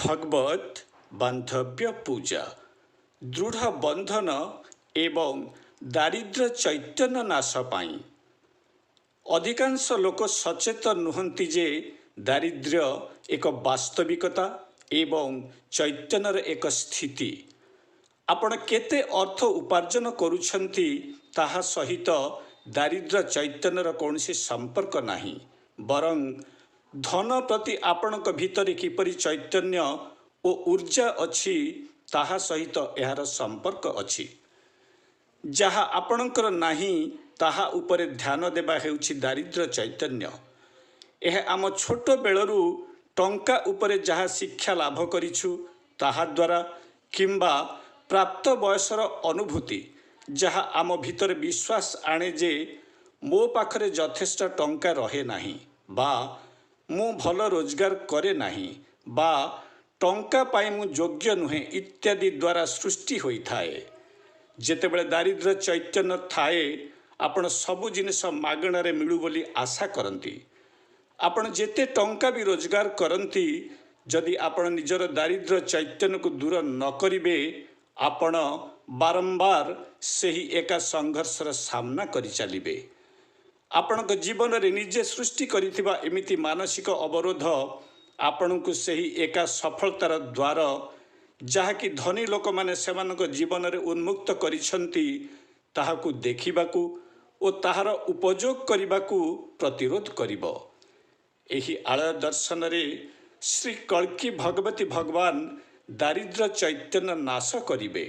भगवत बांधव्य पूजा दृढ़ बंधन एवं दारिद्र्य चैतन्य नाश पाई अधिकांश लोक सचेतन नुहंती जे दारिद्र्य एक वास्तविकता एवं चैतन्यर एक स्थिति। आपण केते अर्थ उपार्जन करुछंती ताहा सहित दारिद्र्य चैतन्यर कौनसी संपर्क नाही, बरं धन प्रति आपणक भितरे किपरि चैतन्य ओ ऊर्जा अछि ताहा सहित एहार संपर्क अछि। जहा आपणकर नाही ताहा उपरे ध्यान देबा हेउछि दारिद्र्य चैतन्य। यह आम छोट बेलरू टंका उपरे जहा शिक्षा लाभ करिछु ताहा द्वारा किंबा प्राप्त बयसर अनुभूति जहा आम भितर विश्वास आणे जे मो पाखरे यथेष्ट टंका रहे नाही बा मु भल रोजगार करे नाही बा टंका पाई मु योग्य नुहे इत्यादि द्वारा सृष्टि होई थाए। जेतेबेले दारिद्र्य चैतन्य थाए आपण सबु जिनिस मागणारे मिलू बोली आशा करती। आपण जेते टंका भी रोजगार करती जदि आपण निजर दारिद्र्य चैतन्य को दूर न करिवे आपण बारंबार सही एका संघर्षर सामना करि चलिबे। आपण जीवन रे निजे सृष्टि करिथिबा एमिति मानसिक अवरोध आपण को सही एका सफलतार द्वार जहाँकि धनी लोक माने सेमानक जीवन रे उन्मुक्त करिसंती ताहाकु देखिबाकू ओ ताहार उपयोग करिबाकू प्रतिरोध करिबो। एही आलय दर्शन रे श्री कल्की भगवती भगवान दारिद्र्य चैतन्य नाश करिबे।